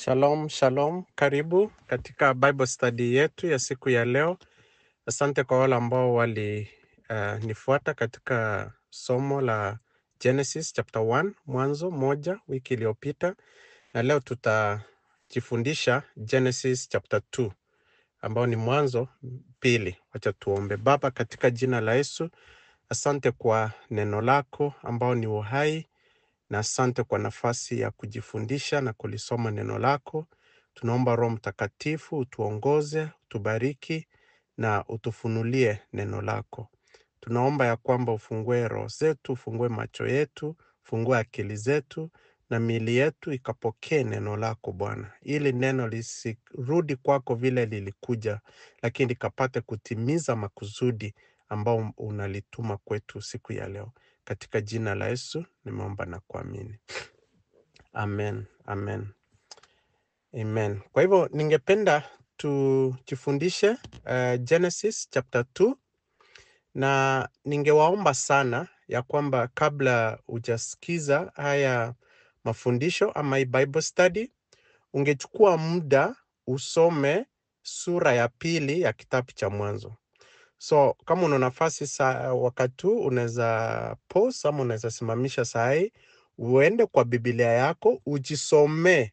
Shalom, shalom. Karibu katika Bible study yetu ya siku ya leo. Asante kwa wale ambao nifuata katika somo la Genesis chapter 1, Mwanzo 1 wiki iliyopita. Na leo tutajifundisha Genesis chapter 2, ambao ni Mwanzo 2. Wacha tuombe. Baba, katika jina la Yesu, asante kwa neno lako ambao ni uhai, na asante kwa nafasi ya kujifundisha na kulisoma neno lako. Tunaomba Roho Mtakatifu utuongoze, utubariki na utufunulie neno lako. Tunaomba ya kwamba ufungue roho zetu, ufungue macho yetu, ufungue akili zetu na miili yetu ikapokee neno lako Bwana. Ili neno lisirudi kwako vile lilikuja, lakini likapate kutimiza makusudi ambao unalituma kwetu siku ya leo. Katika jina la Yesu nimeomba na kuamini. Amen. Amen. Amen. Kwa hivyo ningependa tujifundishe Genesis chapter 2, na ningewaomba sana ya kwamba kabla hujasikiza haya mafundisho ama hii Bible study, ungechukua muda usome sura ya 2 ya kitabu cha Mwanzo. So kama una nafasi wakati huu unaweza pause ama unaweza simamisha saa hii, uende kwa Biblia yako ujisome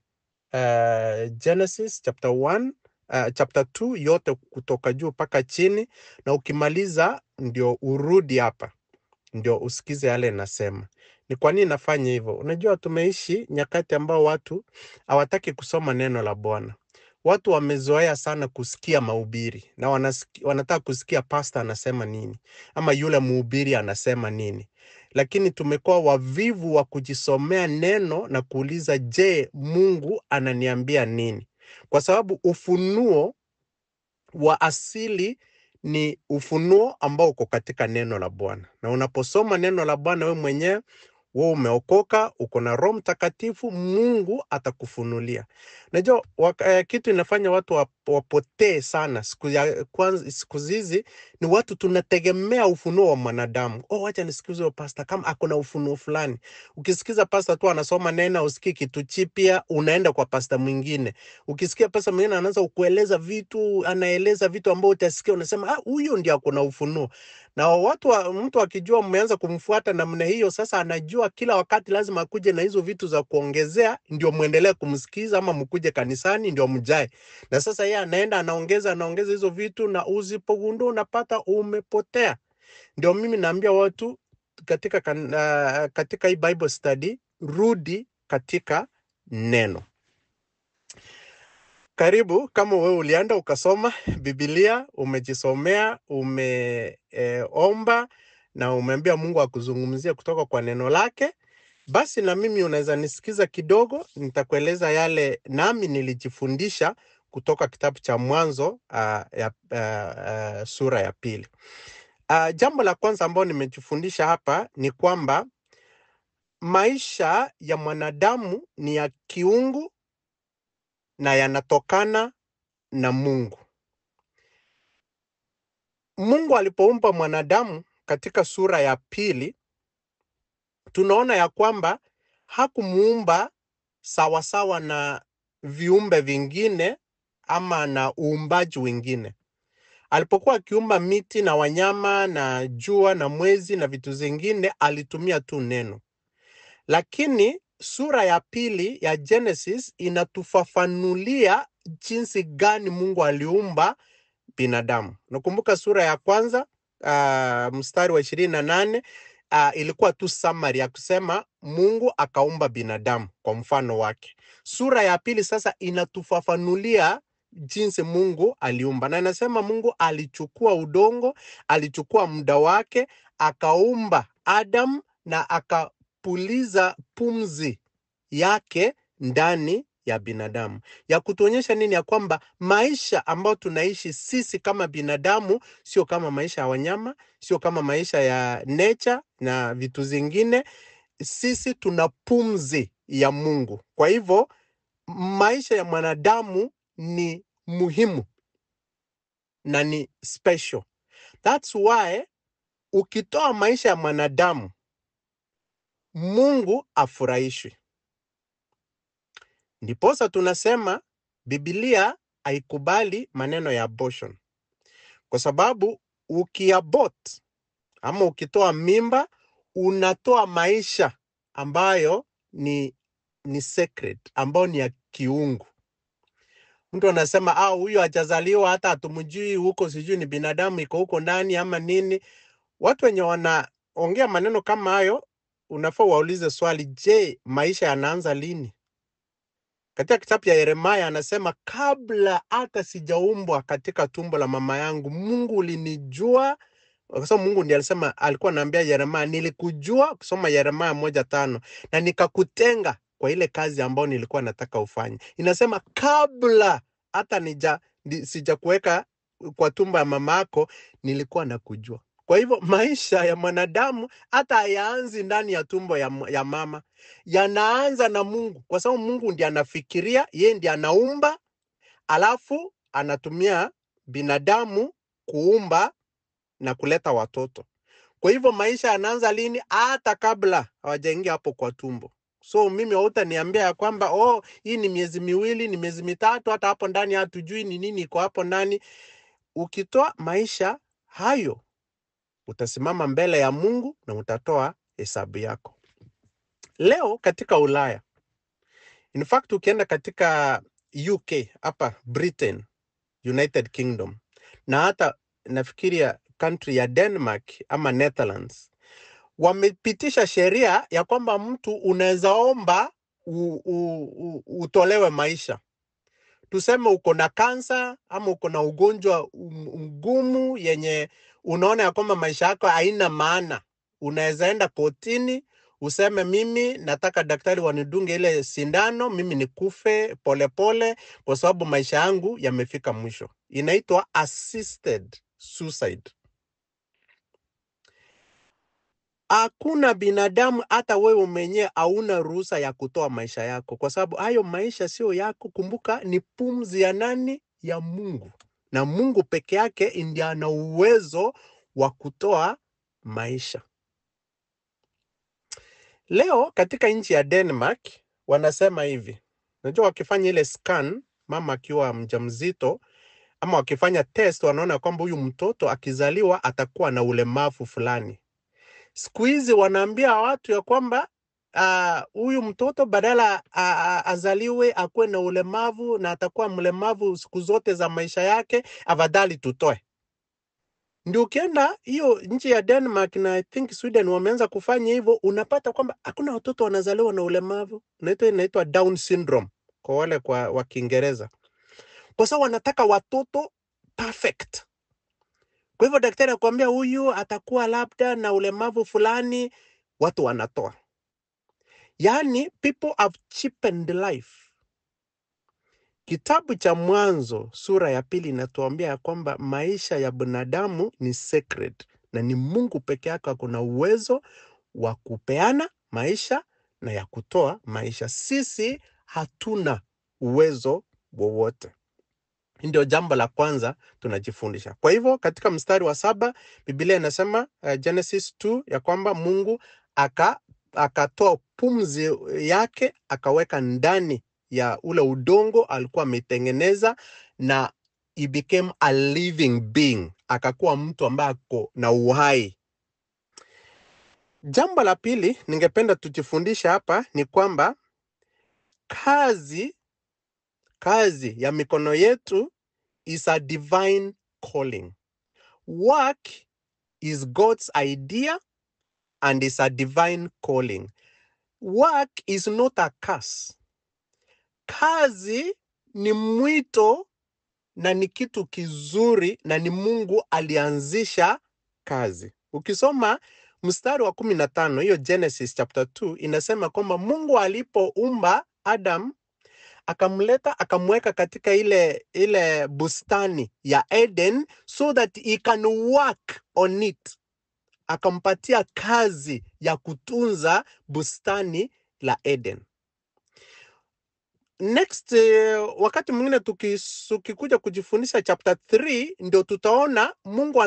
Genesis chapter 1, chapter 2 yote kutoka juu mpaka chini, na ukimaliza ndio urudi hapa ndio usikize yale nasema. Ni kwa nini nafanya hivyo? Unajua tumeishi nyakati ambao watu hawataki kusoma neno la Bwana. Watu wamezoea sana kusikia mahubiri na wanataka kusikia pastor anasema nini ama yule mhubiri anasema nini. Lakini tumekuwa wavivu wa kujisomea neno na kuuliza, je, Mungu ananiambia nini? Kwa sababu ufunuo wa asili ni ufunuo ambao uko katika neno la Bwana. Na unaposoma neno la Bwana wewe mwenyewe, wewe umeokoka, uko na Roho Mtakatifu, Mungu atakufunulia. Najua kitu inafanya watu wapotee sana siku hizi ni watu tunategemea ufunuo wa mwanadamu. Wacha nisikize pastor kama akona ufunuo fulani. Ukisikiza pastor tu anasoma neno, usikii kitu chipya, unaenda kwa pastor mwingine. Ukisikia pastor mwingine anaanza kueleza vitu, anaeleza vitu ambao utasikia unasema huyo ndiye akona ufunuo. Na mtu akijua mmeanza kumfuata namna hiyo, sasa anajua kila wakati lazima akuje na hizo vitu za kuongezea ndio muendelee kumsikiza, ama mkuje kanisani ndio mjae. Na sasa yeye anaenda anaongeza hizo vitu, na usipogundua unapata umepotea. Ndio mimi naambia watu katika hii Bible study, rudi katika neno. Karibu, kama wewe ulienda ukasoma Biblia, umejisomea, umeomba na umeambia Mungu akuzungumzie kutoka kwa neno lake, basi na mimi unaweza nisikiza kidogo, nitakueleza yale nami nilijifundisha kutoka kitabu cha Mwanzo sura ya 2. Jambo la kwanza ambalo nimejifundisha hapa ni kwamba maisha ya mwanadamu ni ya kiungu na yanatokana na Mungu. Mungu alipoumba mwanadamu katika sura ya 2, tunaona ya kwamba hakumuumba sawasawa na viumbe vingine ama na uumbaji wengine. Alipokuwa akiumba miti na wanyama na jua na mwezi na vitu zingine, alitumia tu neno. Lakini sura ya 2 ya Genesis inatufafanulia jinsi gani Mungu aliumba binadamu. Nakumbuka sura ya kwanza mstari wa 28 ilikuwa tu summary ya kusema Mungu akaumba binadamu kwa mfano wake. Sura ya 2 sasa inatufafanulia jinsi Mungu aliumba, na inasema Mungu alichukua udongo, alichukua muda wake, akaumba Adam na akapuliza pumzi yake ndani ya binadamu. Ya kutuonyesha nini? Ya kwamba maisha ambayo tunaishi sisi kama binadamu sio kama maisha ya wanyama, sio kama maisha ya nature na vitu zingine. Sisi tuna pumzi ya Mungu. Kwa hivyo maisha ya mwanadamu ni muhimu na ni special. That's why ukitoa maisha ya mwanadamu, Mungu afurahishwi. Ndiposa tunasema Biblia haikubali maneno ya abortion. Kwa sababu ukiabort ama ukitoa mimba, unatoa maisha ambayo ni sacred, ambayo ni ya kiungu. Mtu anasema huyu hajazaliwa, hata hatumjui, huko sijui ni binadamu iko huko ndani ama nini. Watu wenye wanaongea maneno kama hayo, unafaa waulize swali, je, maisha yanaanza lini? Katika kitabu ya Yeremia anasema, kabla hata sijaumbwa katika tumbo la mama yangu, Mungu ulinijua. Kwa sababu Mungu ndiye alisema, alikuwa anaambia Yeremia, nilikujua, kusoma Yeremia 1:5, na nikakutenga kwa ile kazi ambayo nilikuwa nataka ufanye. Inasema kabla hata sijakuweka kwa tumbo ya mama yako, nilikuwa nakujua. Kwa hivyo maisha ya mwanadamu hata hayaanzi ndani ya tumbo ya mama, yanaanza na Mungu, kwa sababu Mungu ndiye anafikiria, yeye ndiye anaumba, alafu anatumia binadamu kuumba na kuleta watoto. Kwa hivyo maisha yanaanza lini? Hata kabla hawajaingia hapo kwa tumbo. So mimi hutaniambia ya kwamba hii ni miezi miwili, ni miezi mitatu, hata hapo ndani hatujui ni nini iko hapo ndani. Ukitoa maisha hayo, utasimama mbele ya Mungu na utatoa hesabu yako. Leo katika Ulaya, in fact ukienda katika UK, hapa Britain, United Kingdom, na hata nafikiria country ya Denmark ama Netherlands, wamepitisha sheria ya kwamba mtu unaweza omba utolewe maisha. Tuseme uko na kansa ama uko na ugonjwa mgumu yenye unaona ya kwamba maisha yako haina maana, unaweza enda kotini useme, mimi nataka daktari wanidunge ile sindano, mimi nikufe polepole kwa sababu maisha yangu yamefika mwisho. Inaitwa assisted suicide. Hakuna binadamu, hata wewe mwenyewe hauna ruhusa ya kutoa maisha yako, kwa sababu hayo maisha sio yako. Kumbuka ni pumzi ya nani? Ya Mungu. Na Mungu peke yake ndiye ana uwezo wa kutoa maisha. Leo katika nchi ya Denmark wanasema hivi. Unajua wakifanya ile scan, mama akiwa mjamzito, ama wakifanya test, wanaona kwamba huyu mtoto akizaliwa atakuwa na ulemavu fulani. Siku hizi wanaambia watu ya kwamba huyu mtoto badala azaliwe akuwe na ulemavu na atakuwa mlemavu siku zote za maisha yake, afadhali tutoe. Ndio ukienda hiyo nchi ya Denmark na I think Sweden wameanza kufanya hivyo, unapata kwamba hakuna watoto wanazaliwa na ulemavu. Inaitwa Down syndrome kwa wale wa Kiingereza. Kwa sababu wanataka watoto perfect. Kwa hivyo daktari akwambia huyu atakuwa labda na ulemavu fulani, watu wanatoa. Yani people have cheapened life. Kitabu cha Mwanzo sura ya 2 inatuambia ya kwamba maisha ya binadamu ni sacred, na ni Mungu peke yake akona uwezo wa kupeana maisha na ya kutoa maisha. Sisi hatuna uwezo wowote. Ndio jambo la kwanza tunajifundisha. Kwa hivyo katika mstari wa 7 Biblia inasema Genesis 2 ya kwamba Mungu akatoa pumzi yake akaweka ndani ya ule udongo alikuwa ametengeneza, na he became a living being, akakuwa mtu ambaye ako na uhai. Jambo la pili ningependa tujifundisha hapa ni kwamba kazi ya mikono yetu is a divine calling. Work is God's idea and is a divine calling. Work is not a curse. Kazi ni mwito na ni kitu kizuri, na ni Mungu alianzisha kazi. Ukisoma mstari wa 15 hiyo Genesis chapter 2 inasema kwamba Mungu alipoumba Adam akamleta akamweka katika ile bustani ya Eden so that he can work on it. Akampatia kazi ya kutunza bustani la Eden. Next wakati mwingine tukikuja kujifundisha chapter 3 ndio tutaona Mungu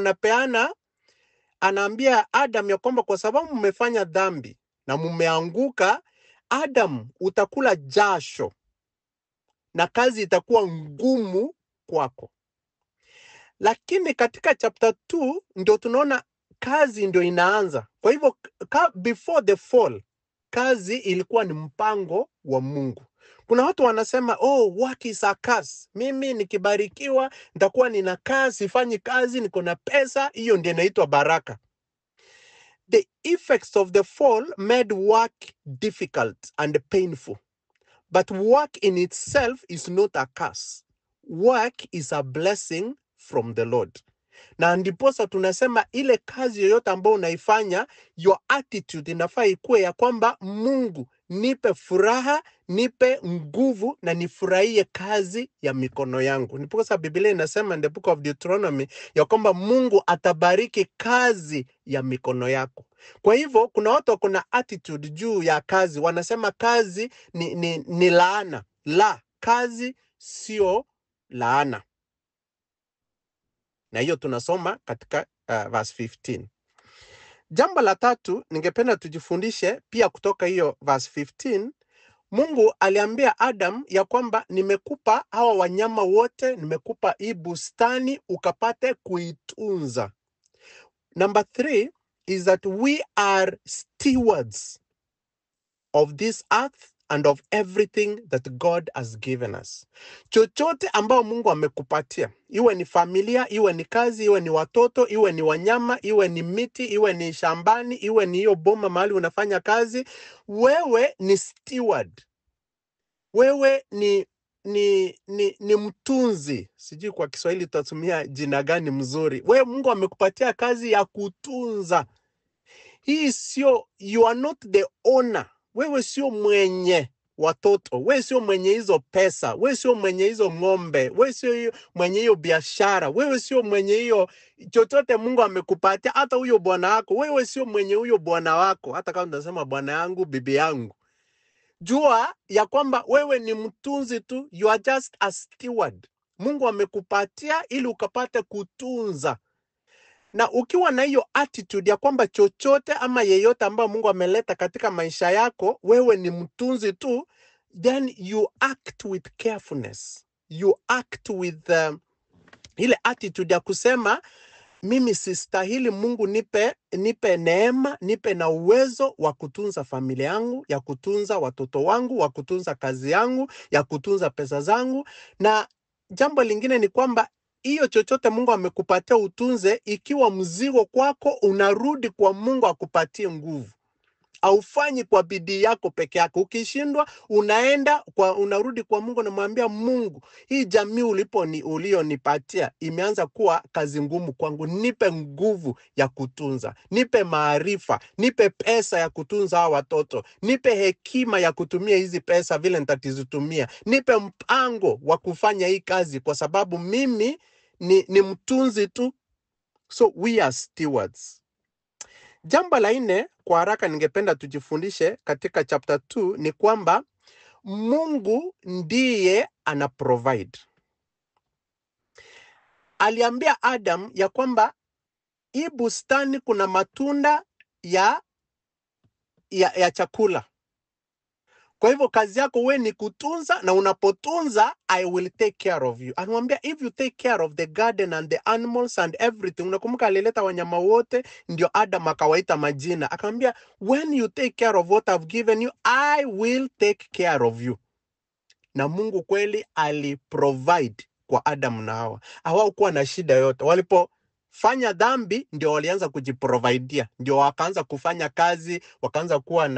anaambia Adam ya kwamba kwa sababu mmefanya dhambi na mmeanguka, Adam utakula jasho na kazi itakuwa ngumu kwako. Lakini katika chapter 2 ndio tunaona kazi ndio inaanza. Kwa hivyo before the fall, kazi ilikuwa ni mpango wa Mungu. Kuna watu wanasema, oh, work is a curse. Mimi nikibarikiwa nitakuwa nina kazi, sifanyi kazi, niko na pesa, hiyo ndio inaitwa baraka. The effects of the fall made work difficult and painful. But work in itself is not a curse. Work is a blessing from the Lord. Na ndiposa tunasema ile kazi yoyote ambayo unaifanya, your attitude inafaa ikuwe ya kwamba Mungu, nipe furaha, nipe nguvu na nifurahie kazi ya mikono yangu. Ndiposa Biblia inasema in the book of Deuteronomy ya kwamba Mungu atabariki kazi ya mikono yako. Kwa hivyo kuna watu kuna attitude juu ya kazi, wanasema kazi ni laana. La, kazi sio laana. Na hiyo tunasoma katika verse 15. Jambo la tatu ningependa tujifundishe pia kutoka hiyo verse 15. Mungu aliambia Adam ya kwamba nimekupa hawa wanyama wote, nimekupa hii bustani ukapate kuitunza. Number 3 is that we are stewards of this earth and of everything that God has given us. Chochote ambao Mungu amekupatia, iwe ni familia, iwe ni kazi, iwe ni watoto, iwe ni wanyama, iwe ni miti, iwe ni shambani, iwe ni hiyo boma mahali unafanya kazi, wewe ni steward. Wewe ni mtunzi. Sijui kwa Kiswahili tutatumia jina gani mzuri. Wewe Mungu amekupatia kazi ya kutunza. Hii sio, you are not the owner. Wewe sio mwenye watoto, wewe sio mwenye hizo pesa, wewe sio mwenye hizo ng'ombe, wewe sio mwenye hiyo biashara, wewe sio mwenye hiyo chochote Mungu amekupatia. Hata huyo bwana wako, wewe sio mwenye huyo bwana wako. Hata kama unasema bwana yangu, bibi yangu, jua ya kwamba wewe ni mtunzi tu. You are just a steward. Mungu amekupatia ili ukapate kutunza. Na ukiwa na hiyo attitude ya kwamba chochote ama yeyote ambayo Mungu ameleta katika maisha yako, wewe ni mtunzi tu, then you act with carefulness. You act with ile attitude ya kusema, mimi sistahili, Mungu nipe neema, nipe na uwezo wa kutunza familia yangu, ya kutunza watoto wangu, wa kutunza kazi yangu, ya kutunza pesa zangu. Na jambo lingine ni kwamba hiyo chochote Mungu amekupatia utunze, ikiwa mzigo kwako, unarudi kwa Mungu akupatie nguvu. Haufanyi kwa bidii yako peke yako. Ukishindwa, unarudi kwa Mungu na mwambia Mungu, hii jamii ulionipatia imeanza kuwa kazi ngumu kwangu. Nipe nguvu ya kutunza. Nipe maarifa, nipe pesa ya kutunza hawa watoto. Nipe hekima ya kutumia hizi pesa vile nitatizitumia. Nipe mpango wa kufanya hii kazi kwa sababu mimi ni mtunzi tu. So we are stewards. Jambo la 4 kwa haraka ningependa tujifundishe katika chapter 2 ni kwamba Mungu ndiye ana provide. Aliambia Adam ya kwamba hii bustani kuna matunda ya chakula. Kwa hivyo kazi yako wewe ni kutunza, na unapotunza I will take care of you. Anamwambia if you take care of the garden and the animals and everything. Unakumbuka alileta wanyama wote, ndio Adam akawaita majina. Akamwambia when you take care of what I've given you, I will take care of you. Na Mungu kweli aliprovide kwa Adam na Hawa. Hawakuwa na shida yote. Walipofanya dhambi ndio walianza kujiprovidea, ndio wakaanza kufanya kazi, wakaanza kuwa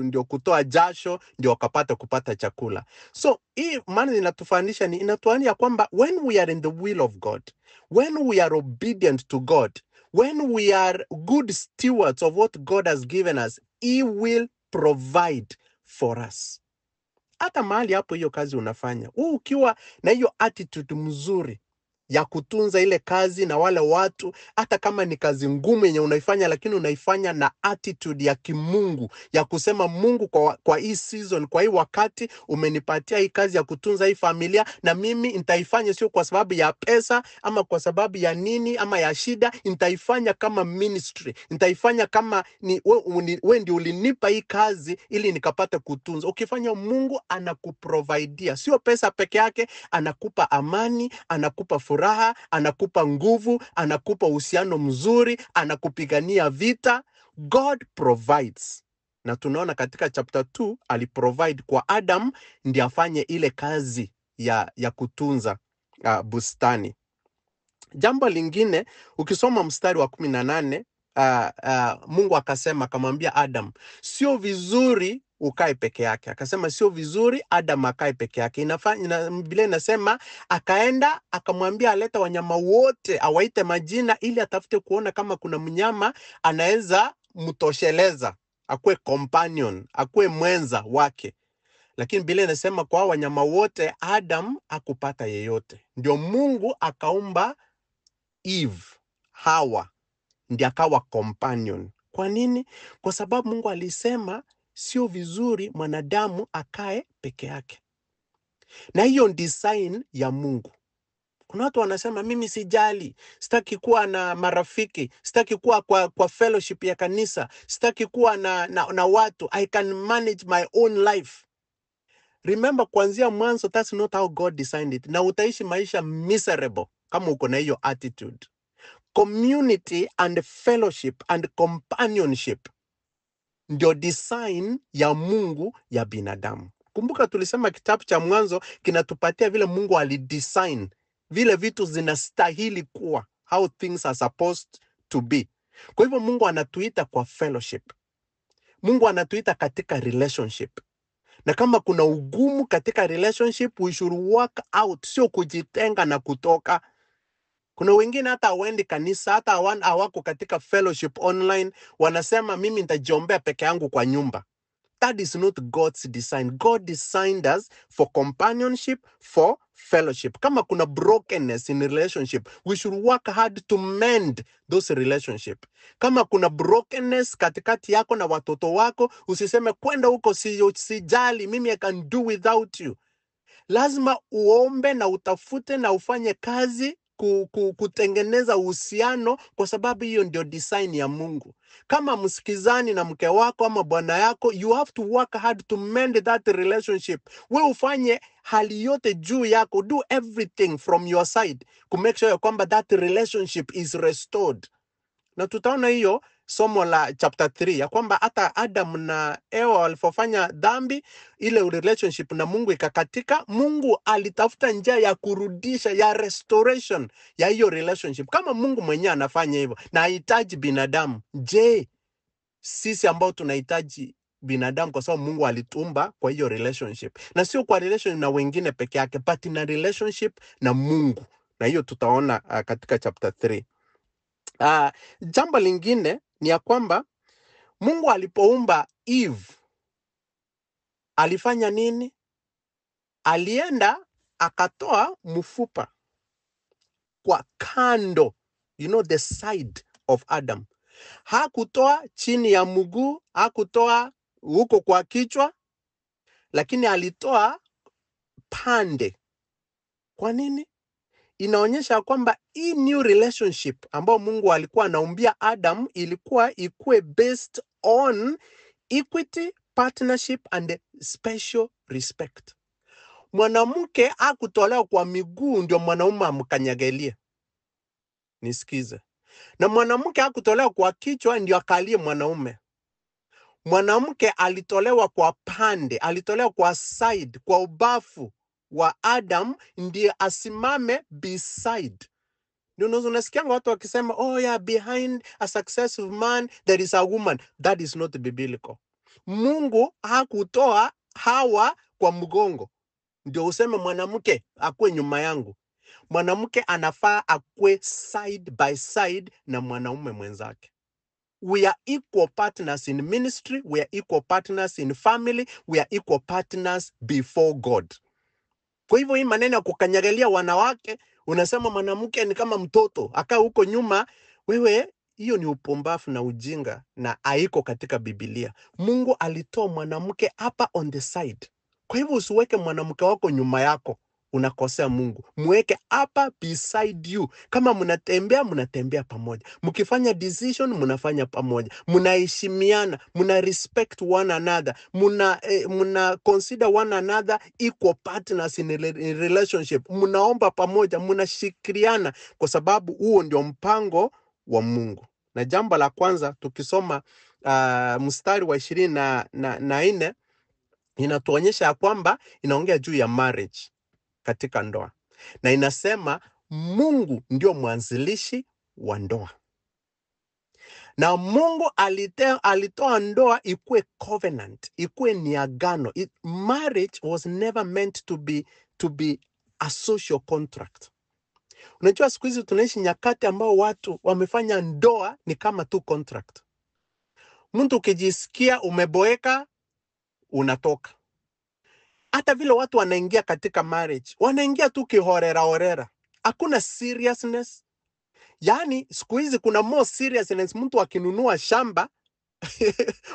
ndio kutoa jasho, ndio wakapata kupata chakula. So hii maana inatufundisha inatuania kwamba when we are in the will of God, when we are obedient to God, when we are good stewards of what God has given us, He will provide for us. Hata mahali hapo hiyo kazi unafanya, ukiwa na hiyo attitude mzuri, ya kutunza ile kazi na wale watu, hata kama ni kazi ngumu yenye unaifanya, lakini unaifanya na attitude ya kimungu, ya kusema Mungu, kwa hii season, kwa hii wakati umenipatia hii kazi ya kutunza hii familia, na mimi nitaifanya sio kwa sababu ya pesa ama kwa sababu ya nini ama ya shida, nitaifanya kama ministry, nitaifanya kama ni wewe ndio ulinipa hii kazi ili nikapate kutunza. Ukifanya, Mungu anakuprovidea, sio pesa peke yake, anakupa amani, anakupa furaha, anakupa nguvu, anakupa uhusiano mzuri, anakupigania vita. God provides. Na tunaona katika chapter 2 aliprovide kwa Adam ndiye afanye ile kazi ya kutunza bustani. Jambo lingine, ukisoma mstari wa 18, Mungu akasema, akamwambia Adam, sio vizuri ukae peke yake. Akasema sio vizuri Adam akae peke yake. Biblia inasema akaenda akamwambia aleta wanyama wote, awaite majina, ili atafute kuona kama kuna mnyama anaweza mtosheleza, akuwe companion, akuwe mwenza wake. Lakini Biblia inasema kwa wanyama wote Adam hakupata yeyote. Ndio Mungu akaumba Eve, Hawa, ndiye akawa companion. Kwa nini? Kwa sababu Mungu alisema sio vizuri mwanadamu akae peke yake. Na hiyo design ya Mungu. Kuna watu wanasema mimi sijali, sitaki kuwa na marafiki, sitaki kuwa kwa fellowship ya kanisa, sitaki kuwa na watu, I can manage my own life. Remember, kuanzia mwanzo, that's not how God designed it. Na utaishi maisha miserable kama uko na hiyo attitude. Community and fellowship and companionship ndio design ya Mungu ya binadamu. Kumbuka tulisema kitabu cha Mwanzo kinatupatia vile Mungu alidesign, vile vitu zinastahili kuwa, how things are supposed to be. Kwa hivyo Mungu anatuita kwa fellowship. Mungu anatuita katika relationship. Na kama kuna ugumu katika relationship, we should work out, sio kujitenga na kutoka. Kuna wengine hata hawaendi kanisa, hata hawako katika fellowship online, wanasema mimi nitajiombea peke yangu kwa nyumba. That is not God's design. God designed us for companionship, for fellowship. Kama kuna brokenness in relationship, we should work hard to mend those relationship. Kama kuna brokenness katikati yako na watoto wako, usiseme kwenda huko sijali, mimi I can do without you. Lazima uombe na utafute na ufanye kazi kutengeneza uhusiano, kwa sababu hiyo ndio design ya Mungu. Kama msikizani na mke wako ama bwana yako, you have to work hard to mend that relationship. Wewe ufanye hali yote juu yako, do everything from your side to make sure kwamba that relationship is restored. Na tutaona hiyo somo la chapter 3 ya kwamba hata Adam na Eva walipofanya dhambi, ile relationship na Mungu ikakatika. Mungu alitafuta njia ya kurudisha, ya restoration ya hiyo relationship. Kama Mungu mwenyewe anafanya hivyo na hahitaji binadamu, je, sisi ambao tunahitaji binadamu kwa sababu Mungu alituumba kwa hiyo relationship, na sio kwa relationship na wengine peke yake, but na relationship na Mungu. Na hiyo tutaona katika chapter 3. Jambo lingine ni ya kwamba Mungu alipoumba Eve alifanya nini? Alienda akatoa mfupa kwa kando, the side of Adam. Hakutoa chini ya mguu, hakutoa huko kwa kichwa, lakini alitoa pande. Kwa nini? Inaonyesha kwamba hii new relationship ambao Mungu alikuwa anaumbia Adam ilikuwa ikuwe based on equity, partnership and special respect. Mwanamke hakutolewa kwa miguu ndio mwanaume amkanyagelie. Nisikize. Na mwanamke hakutolewa kwa kichwa ndio akalie mwanaume. Mwanamke alitolewa kwa pande, alitolewa kwa side, kwa ubafu wa Adam, ndiye asimame beside. Ndio unasikia watu wakisema, oh yeah, behind a successful man there is a woman. That is not biblical. Mungu hakutoa Hawa kwa mgongo ndio useme mwanamke akue nyuma yangu. Mwanamke anafaa akue side by side na mwanaume mwenzake. We are equal partners in ministry, we are equal partners in family, we are equal partners before God. Kwa hivyo hii maneno ya kukanyagalia wanawake, unasema mwanamke ni kama mtoto, akaa huko nyuma, wewe, hiyo ni upumbavu na ujinga na haiko katika Biblia. Mungu alitoa mwanamke hapa on the side. Kwa hivyo usiweke mwanamke wako nyuma yako, unakosea Mungu. Mweke hapa beside you. Kama mnatembea pamoja. Mkifanya decision, mnafanya pamoja. Mnaheshimiana, mna respect one another. Mna consider one another equal partners in a relationship. Mnaomba pamoja, mnashikiriana, kwa sababu huo ndio mpango wa Mungu. Na jambo la kwanza tukisoma mstari wa 24 inatuonyesha ya kwamba inaongea juu ya marriage katika ndoa. Na inasema Mungu ndio mwanzilishi wa ndoa. Na Mungu alitoa ndoa ikuwe covenant, ikuwe ni agano. Marriage was never meant to be a social contract. Unajua siku hizi tunaishi nyakati ambao watu wamefanya ndoa ni kama tu contract. Mtu ukijisikia umeboeka, unatoka. Hata vile watu wanaingia katika marriage, wanaingia tu kihorera. Hakuna seriousness. Yani siku hizi kuna more seriousness mtu akinunua shamba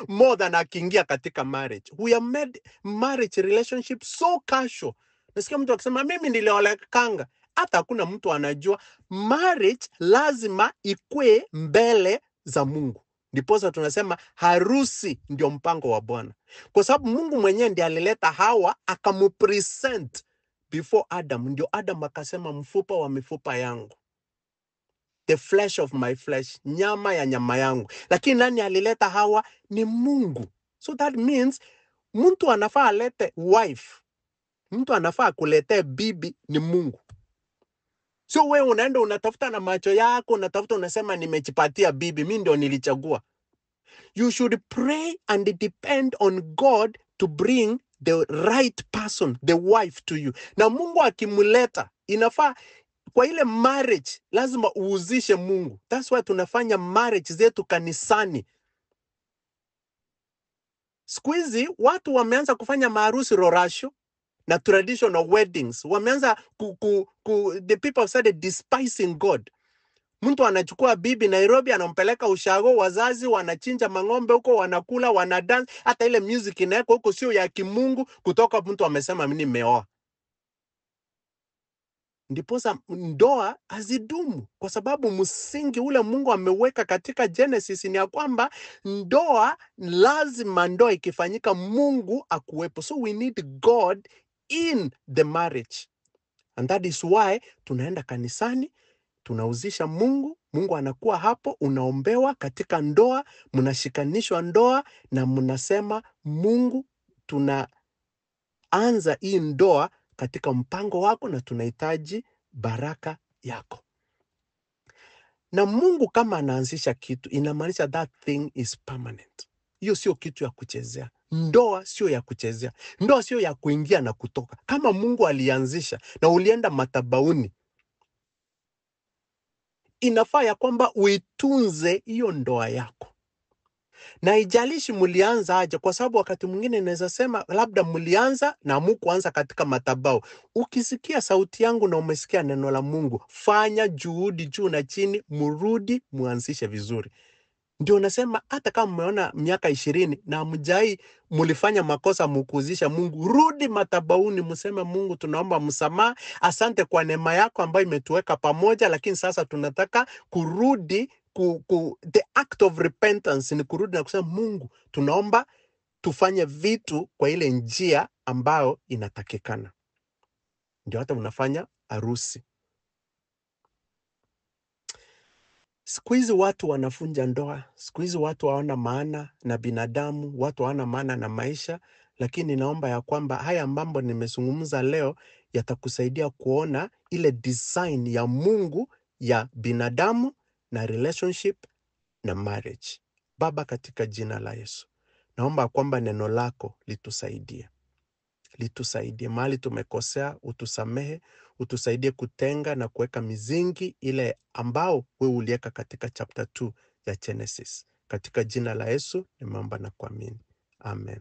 more than akiingia katika marriage. We have made marriage relationship so casual. Nasikia mtu akisema mimi niliolekanga. Hata hakuna mtu anajua marriage lazima ikue mbele za Mungu. Ndiposa tunasema harusi ndio mpango wa Bwana. Kwa sababu Mungu mwenyewe ndiye alileta Hawa akamupresent before Adam. Ndio Adam akasema mfupa wa mifupa yangu, the flesh of my flesh, nyama ya nyama yangu. Lakini nani alileta Hawa? Ni Mungu. So that means mtu anafaa alete wife, mtu anafaa kulete bibi ni Mungu. So wewe unaenda unatafuta na macho yako, unatafuta unasema nimejipatia bibi, mimi ndio nilichagua. You should pray and depend on God to bring the right person, the wife to you. Na Mungu akimuleta, inafaa kwa ile marriage lazima uuzishe Mungu. That's why tunafanya marriage zetu kanisani. Siku hizi watu wameanza kufanya maharusi rorasho na traditional weddings. Wameanza the people have started despising God. Mtu anachukua bibi Nairobi anampeleka ushago, wazazi wanachinja mang'ombe huko, wanakula, wanadance, hata ile music inawekwa huko sio ya kimungu, kutoka mtu amesema mimi nimeoa. Ndiposa ndoa hazidumu, kwa sababu msingi ule Mungu ameweka katika Genesis ni ya kwamba ndoa lazima, ndoa ikifanyika Mungu akuwepo. So we need God in the marriage. And that is why tunaenda kanisani, tunauzisha Mungu, Mungu anakuwa hapo, unaombewa katika ndoa, mnashikanishwa ndoa na mnasema Mungu, tunaanza hii ndoa katika mpango wako na tunahitaji baraka yako. Na Mungu kama anaanzisha kitu, inamaanisha that thing is permanent. Hiyo sio kitu ya kuchezea. Ndoa sio ya kuchezea. Ndoa sio ya kuingia na kutoka. Kama Mungu alianzisha na ulienda matabauni, inafaa ya kwamba uitunze hiyo ndoa yako. Na ijalishi mulianza aje, kwa sababu wakati mwingine inaweza sema labda mulianza na hamkuanza katika matabao. Ukisikia sauti yangu na umesikia neno la Mungu, fanya juhudi juu na chini, murudi muanzishe vizuri. Ndio nasema hata kama mmeona miaka 20 na mjai mulifanya makosa mukuzisha Mungu, rudi matabauni museme Mungu, tunaomba msamaha, asante kwa neema yako ambayo imetuweka pamoja, lakini sasa tunataka kurudi the act of repentance ni kurudi na kusema Mungu, tunaomba tufanye vitu kwa ile njia ambayo inatakikana. Ndio hata unafanya harusi. Siku hizi watu wanafunja ndoa, siku hizi watu hawana maana na binadamu, watu hawana maana na maisha, lakini naomba ya kwamba haya mambo nimezungumza leo yatakusaidia kuona ile design ya Mungu ya binadamu na relationship na marriage. Baba, katika jina la Yesu, naomba kwamba neno lako litusaidie. Mahali tumekosea, utusamehe, utusaidie kutenga na kuweka misingi ile ambao wewe uliweka katika chapter 2 ya Genesis. Katika jina la Yesu nimeomba na kuamini. Amen.